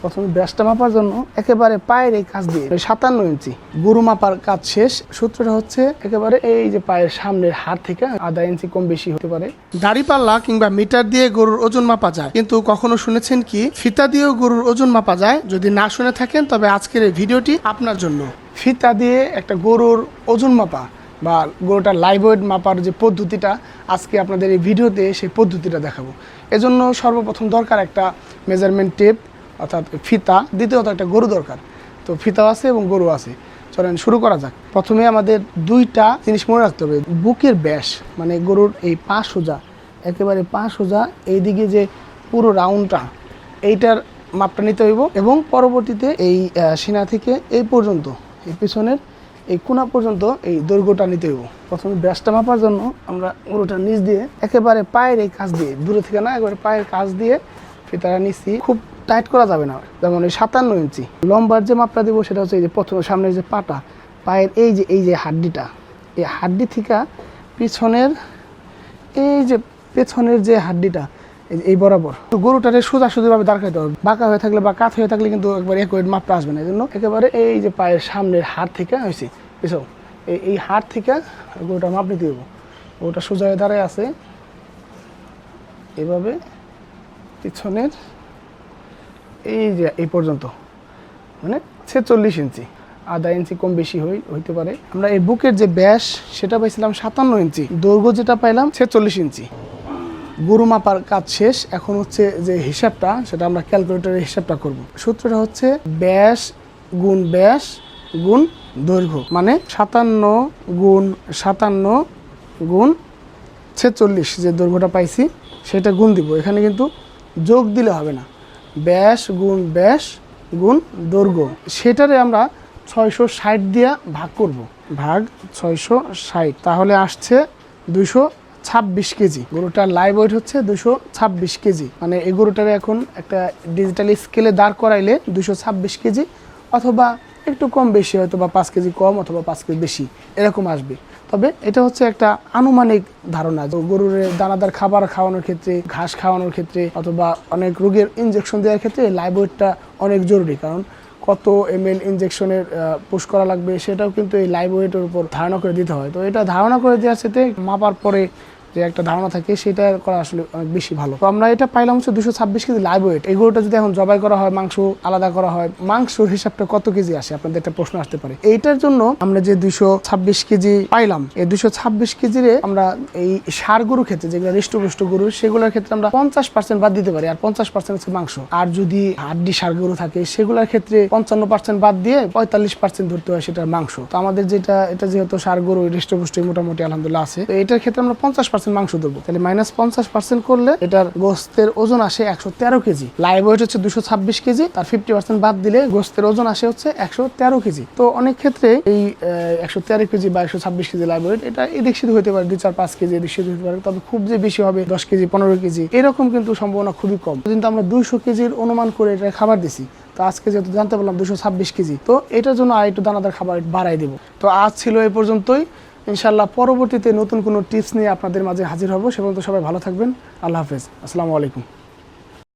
প্রথমে ব্যাসটা মাপার জন্য একেবারে পায়ের এই কাজ দিয়ে 57 ইঞ্চি গরু মাপার কাজ শেষ। সূত্রটা হচ্ছে একেবারে এই যে পায়ের সামনের হাড় থেকে আধা ইঞ্চি কম বেশি হতে পারে। দাড়িপাল্লা কিংবা মিটার দিয়ে গরুর ওজন মাপা যায়, কিন্তু কখনো শুনেছেন কি ফিতা দিয়েও গরুর ওজন মাপা যায়? যদি না শুনে থাকেন তবে আজকের এই ভিডিওটি আপনার জন্য। ফিতা দিয়ে একটা গরুর ওজন মাপা বা গরুটার লাইভ ওয়েট মাপার যে পদ্ধতিটা, আজকে আপনাদের এই ভিডিওতে সেই পদ্ধতিটা দেখাবো। এজন্য সর্বপ্রথম দরকার একটা মেজারমেন্ট টেপ অর্থাৎ ফিতা, দ্বিতীয়ত একটা গরু দরকার। তো ফিতাও আছে এবং গরু আছে। চলেন শুরু করা যাক। প্রথমে আমাদের দুইটা জিনিস মনে রাখতে হবে। বুকের ব্যাস মানে গরুর এই পা সোজা, একেবারে পা সোজা এইদিকে যে পুরো রাউন্ডটা, এইটার মাপটা নিতে হইব এবং পরবর্তীতে এই সিনা থেকে এই পর্যন্ত, এই পিছনের এই কোনা পর্যন্ত এই দৈর্ঘ্যটা নিতে হইব। প্রথমে ব্যাসটা মাপার জন্য আমরা গরুটার নিচ দিয়ে একেবারে পায়ের এই কাজ দিয়ে, দূরে থেকে না, একেবারে পায়ের কাজ দিয়ে ফিতাটা নিচ্ছি। খুব টাইট করা যাবে না, যেমন এই 57 ইঞ্চি লম্বার যে মাপটা দিব সেটা হচ্ছে এই যে প্রথম সামনের যে পাটা, পায়ের এই যে হাড্ডিটা, এই হাড্ডি থেকে পিছনের এই যে পেছনের যে হাড্ডিটা এই বরাবর গরুটারে সোজাসুজিভাবে দাঁড় করাতে হবে। বাঁকা হয়ে থাকলে বা কাত হয়ে থাকলে কিন্তু একবার একই মাপটা আসবে না। এই জন্য একেবারে এই যে পায়ের সামনের হাড় থেকে হয়েছে পিছন, এই হাড় থেকে গরুটা মাপ নিতে দেবো। গরুটা সোজা হয়ে দাঁড়ায় আছে এভাবে, পিছনের এই যে এই পর্যন্ত মানে 46 ইঞ্চি, আধা ইঞ্চি কম বেশি হইতে পারে। আমরা এই বুকের যে ব্যাস সেটা পাইছিলাম 57 ইঞ্চি, দৈর্ঘ্য যেটা পাইলাম 46 ইঞ্চি। গরু মাপার কাজ শেষ। এখন হচ্ছে যে হিসাবটা, সেটা আমরা ক্যালকুলেটরের হিসাবটা করব। সূত্রটা হচ্ছে ব্যাস গুণ দৈর্ঘ্য, মানে 57 গুণ 46 যে দৈর্ঘ্যটা পাইছি সেটা গুণ দিব। এখানে কিন্তু যোগ দিলে হবে না, ব্যাস গুণ দৈর্ঘ্য, সেটারে আমরা 660 দিয়ে ভাগ করব, ভাগ 660, তাহলে আসছে 226 কেজি। গরুটার লাইভ ওয়েট হচ্ছে 226 কেজি। মানে এই গরুটারে এখন একটা ডিজিটালি স্কেলে দাঁড় করাইলে 226 কেজি অথবা একটু কম বেশি, হয়তো বা 5 কেজি কম অথবা 5 কেজি বেশি এরকম আসবে। তবে এটা হচ্ছে একটা আনুমানিক ধারণা। গরুর দানাদার খাবার খাওয়ানোর ক্ষেত্রে, ঘাস খাওয়ানোর ক্ষেত্রে অথবা অনেক রোগের ইনজেকশন দেওয়ার ক্ষেত্রে লাইভ ওয়েটটা অনেক জরুরি। কারণ কত ml ইনজেকশনের পুশ করা লাগবে সেটাও কিন্তু এই লাইভ ওয়েটের উপর ধারণা করে দিতে হয়। তো এটা ধারণা করে দেওয়ার সাথে মাপার পরে যে একটা ধারণা থাকে সেটা করা আসলে অনেক বেশি ভালো। তো আমরা এটা পাইলাম হচ্ছে 226 কেজি লাইভ ওয়েট। এই গরুটা যদি এখন জবাই করা হয়, মাংস আলাদা করা হয়, মাংসর হিসাবটা কত কেজি আসে আপনাদের একটা প্রশ্ন আসতে পারে। এইটার জন্য আমরা যে 226 কেজি পাইলাম, এই 226 কেজিরে আমরা এই ষাঁড় গরুর ক্ষেত্রে, যেগুলো হৃষ্টপুষ্ট গরু, সেগুলোর ক্ষেত্রে আমরা 50% বাদ দিতে পারি, আর 50% হচ্ছে মাংস। আর যদি হাড্ডি ষাঁড় গরু থাকে সেগুলোর ক্ষেত্রে 55% বাদ দিয়ে 45% ধরতে হয় সেটার মাংস। তো আমাদের এটা যেহেতু ষাঁড় গরু হৃষ্টপুষ্ট মোটামুটি আলহামদুলিল্লাহ আছে, তো এটার ক্ষেত্রে আমরা 50% মাংস দেবো। তাহলে -50% করলে এটার গোস্তের ওজন আসে 113 কেজি। লাইভ ওয়েট হচ্ছে 226 কেজি, তার 50% বাদ দিলে গোস্তের ওজন আসে হচ্ছে 113 কেজি। তো অনেক ক্ষেত্রে এই 113 কেজি বা 126 কেজি লাইভ ওয়েট, এটা এদিক সেদিক হতে পারে, 2-4-5 কেজি এদিক সেদিক হতে পারে। তবে খুব যে বেশি হবে 10 কেজি 15 কেজি এরকম কিন্তু সম্ভাবনা খুবই কম। কিন্তু আমরা 200 কেজির অনুমান করে এটা খাবার দিছি। তো আজকে যেহেতু জানতে পারলাম 226 কেজি, তো এটার জন্য আর একটু দানাদার খাবার বাড়াই দেবো। তো আজ ছিল এই পর্যন্তই। ইনশাআল্লাহ পরবর্তীতে নতুন কোনো টিপস নিয়ে আপনাদের মাঝে হাজির হব। সে পর্যন্ত সবাই ভালো থাকবেন। আল্লাহ হাফেজ। আসসালামু আলাইকুম।